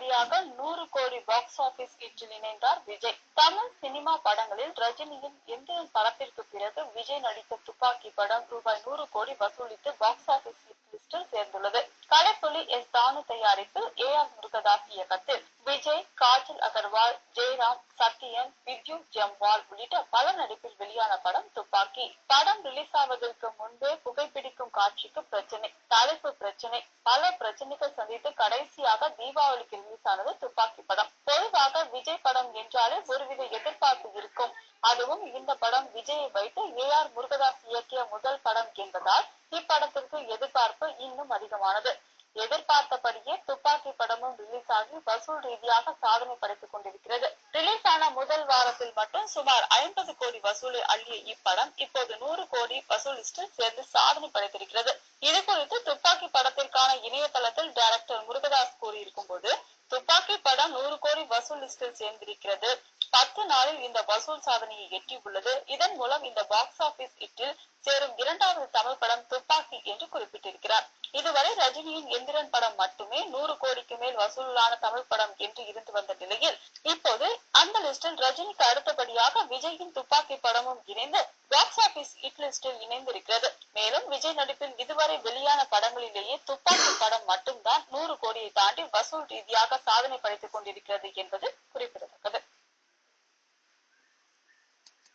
படியாக 100 கோடி box office ஹிட்டில் இணைந்தார் விஜய். தமிழ் சினிமா படங்களில் ரஜினியின் எந்திரன் படத்திற்கு பிறகு விஜய் நடித்த துப்பாக்கி படம் ரூபாய் 100 கோடி வசூலித்து பாக்ஸ் ஆபீஸ் ஹிட் லிஸ்டில் சேர்ந்துள்ளது. கலைப்புலி எஸ் தானு தயாரிப்பில் AR முருகதாஸ் இயக்கத்தில் விஜய், காஜல் அகர்வால், ஜெயராம், சத்யன், வித்யுத் ஜம்வால் உள்ளிட்ட பல நடிப்பில் வெளியான படம் துப்பாக்கி. படம் ரிலீஸ் ஆவதற்கு முன்பே புகைப்பிடிக்கும் காட்சிக்கு பிரச்சனை, தலைப்பு பிரச்சனை, பல பிரச்சனைகள் சந்தித்து கடைசியாக தீபாவளிக்கு ரிலீஸ் ஆனது துப்பாக்கி படம். பொதுவாக விஜய் படம் என்றாலே ஒருவித எதிர்பார்ப்பு இருக்கும். அதுவும் இந்த படம் விஜயை வைத்து AR முருகதாஸ் இயக்கிய முதல் படம் என்பதால் இப்படத்திற்கு எதிர்பார்ப்பு இன்னும் அதிகமானது. எதிர்பார்த்தபடியே துப்பாக்கி படமும் ரிலீஸ் ஆகி வசூல் ரீதியாக சாதனை படைத்துக் கொண்டிருக்கிறது. ரிலீஸ் ஆன முதல் வாரத்தில் மட்டும் சுமார் 50 கோடி வசூலை அள்ளிய இப்படம் இப்போது 100 கோடி வசூல் லிஸ்டில் சேர்ந்து சாதனை படைத்திருக்கிறது. இது குறித்து துப்பாக்கி படத்திற்கான இணையதளத்தில் டைரக்டர் முருகதாஸ் கூறியிருக்கும் போது, துப்பாக்கி படம் 100 கோடி வசூல் லிஸ்டில் சேர்ந்திருக்கிறது. 10 நாளில் இந்த வசூல் சாதனையை எட்டியுள்ளது. இதன் மூலம் இந்த பாக்ஸ் ஆபீஸ் ஹிட்டில் சேரும் 2வது தமிழ் படம் துப்பாக்கி என்று குறிப்பிட்டிருக்கிறார். இதுவரை ரஜினியின் எந்திரன் படம் மட்டுமே 100 கோடிக்கு மேல் வசூலான தமிழ் படம் என்று இருந்து வந்த நிலையில் இப்போது அந்த லிஸ்டில் ரஜினிக்கு அடுத்தபடியாக விஜயின் துப்பாக்கி படமும் இணைந்து பாக்ஸ் ஆபீஸ் ஹிட் லிஸ்டில் இணைந்திருக்கிறது. மேலும் விஜய் நடிப்பில் இதுவரை வெளியான படங்களிலேயே துப்பாக்கி படம் மட்டும்தான் 100 கோடியை தாண்டி வசூல் ரீதியாக சாதனை படைத்துக் கொண்டிருக்கிறது என்பது